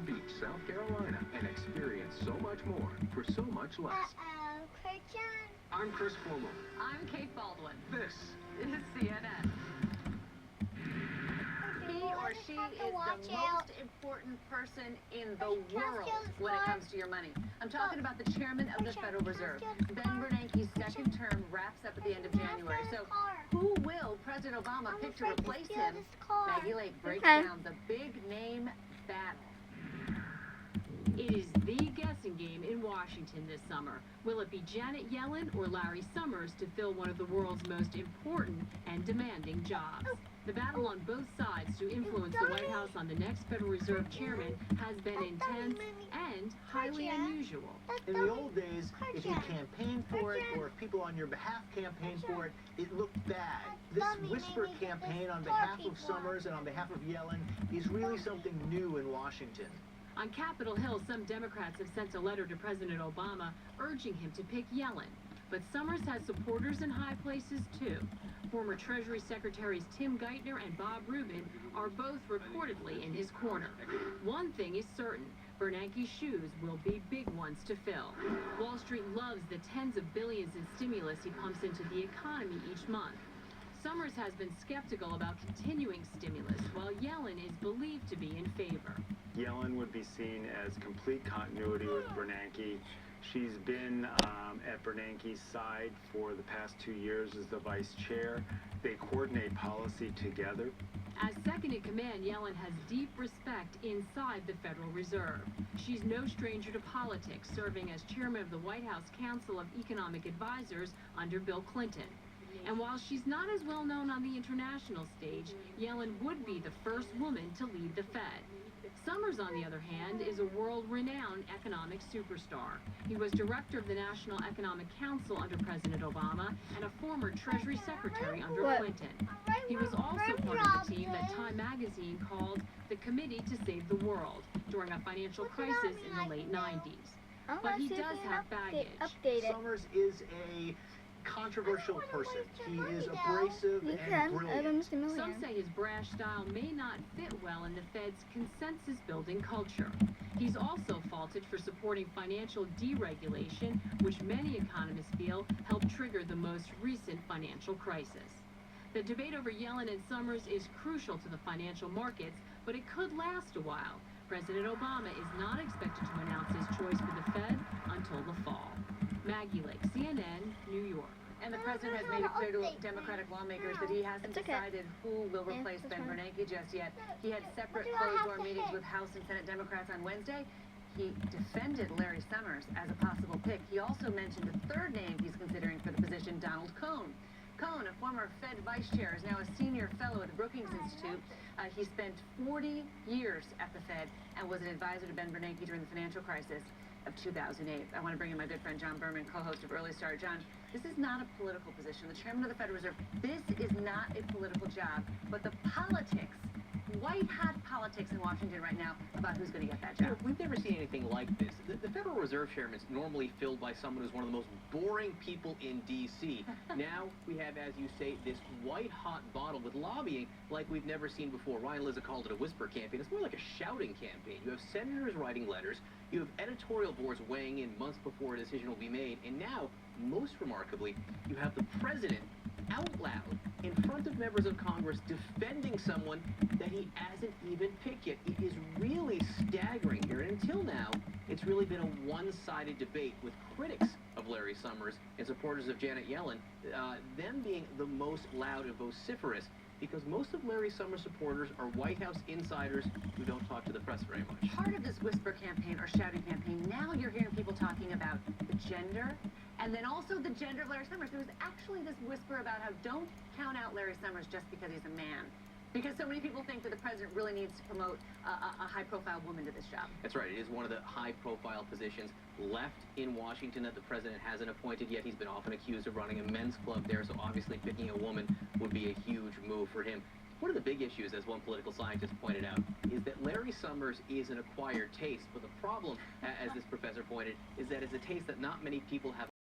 Beach, South Carolina, and experience so much more for so much less. Christian. I'm Chris Cuomo. I'm Kate Baldwin. This is CNN. He or she is the most important person in the world when it comes to your money. I'm talking about the chairman of the Federal Reserve. Ben Bernanke's second term wraps up at the end of January. So who will President Obama pick to replace him? Maggie Lake breaks down the big name battle. It is the guessing game in Washington this summer. Will it be Janet Yellen or Larry Summers to fill one of the world's most important and demanding jobs? The battle on both sides to influence the White House on the next Federal Reserve chairman has been intense and highly unusual. In the old days, if you campaigned for it or if people on your behalf campaigned for it, it looked bad. This whisper campaign on behalf of Summers and on behalf of Yellen is really something new in Washington. On Capitol Hill, some Democrats have sent a letter to President Obama urging him to pick Yellen. But Summers has supporters in high places, too. Former Treasury Secretaries Tim Geithner and Bob Rubin are both reportedly in his corner. One thing is certain, Bernanke's shoes will be big ones to fill. Wall Street loves the tens of billions in stimulus he pumps into the economy each month. Summers has been skeptical about continuing stimulus, while Yellen is believed to be in favor. Yellen would be seen as complete continuity with Bernanke. She's been at Bernanke's side for the past 2 years as the vice chair. They coordinate policy together. As second in command, Yellen has deep respect inside the Federal Reserve. She's no stranger to politics, serving as chairman of the White House Council of Economic Advisors under Bill Clinton. And while she's not as well known on the international stage, Yellen would be the first woman to lead the Fed. Summers, on the other hand, is a world-renowned economic superstar. He was director of the National Economic Council under President Obama and a former Treasury Secretary under Clinton. He was also part of the team that Time magazine called the Committee to Save the World during a financial crisis in the late 90s. But he does have baggage. Summers is a controversial person. He is abrasive and brilliant. Some say his brash style may not fit well in the Fed's consensus-building culture. He's also faulted for supporting financial deregulation, which many economists feel helped trigger the most recent financial crisis. The debate over Yellen and Summers is crucial to the financial markets, but it could last a while. President Obama is not expected to announce his choice for the Fed until the fall. Maggie Lake, CNN, New York. And the president has made it clear to Democratic lawmakers that he hasn't decided who will replace Ben Bernanke just yet. He had separate closed-door meetings with House and Senate Democrats on Wednesday. He defended Larry Summers as a possible pick. He also mentioned a third name he's considering for the position, Donald Cohn. Cohn, a former Fed vice chair, is now a senior fellow at the Brookings Institute. He spent 40 years at the Fed and was an advisor to Ben Bernanke during the financial crisis of 2008. I want to bring in my good friend John Berman, co-host of Early Start. John, this is not a political position. The chairman of the Federal Reserve, this is not a political job, but the politics, white-hot politics in Washington right now about who's going to get that job. We've never seen anything like this. The Federal Reserve chairman is normally filled by someone who's one of the most boring people in D.C. Now we have, as you say, this white-hot bottle with lobbying like we've never seen before. Ryan Lizza called it a whisper campaign. It's more like a shouting campaign. You have senators writing letters. You have editorial boards weighing in months before a decision will be made. And now, most remarkably, you have the president out loud in front of members of Congress defending someone that he hasn't even picked yet. It is really staggering here. And until now, it's really been a one-sided debate with critics of Larry Summers and supporters of Janet Yellen, them being the most loud and vociferous, because most of Larry Summers supporters are White House insiders who don't talk to the press very much. Part of this whisper campaign or shouting campaign, now you're hearing people talking about the gender, and then also the gender of Larry Summers. There was actually this whisper about how don't count out Larry Summers just because he's a man. Because so many people think that the president really needs to promote a high-profile woman to this job. That's right. It is one of the high-profile positions left in Washington that the president hasn't appointed yet. He's been often accused of running a men's club there, so obviously picking a woman would be a huge move for him. One of the big issues, as one political scientist pointed out, is that Larry Summers is an acquired taste. But the problem, as this professor pointed, is that it's a taste that not many people have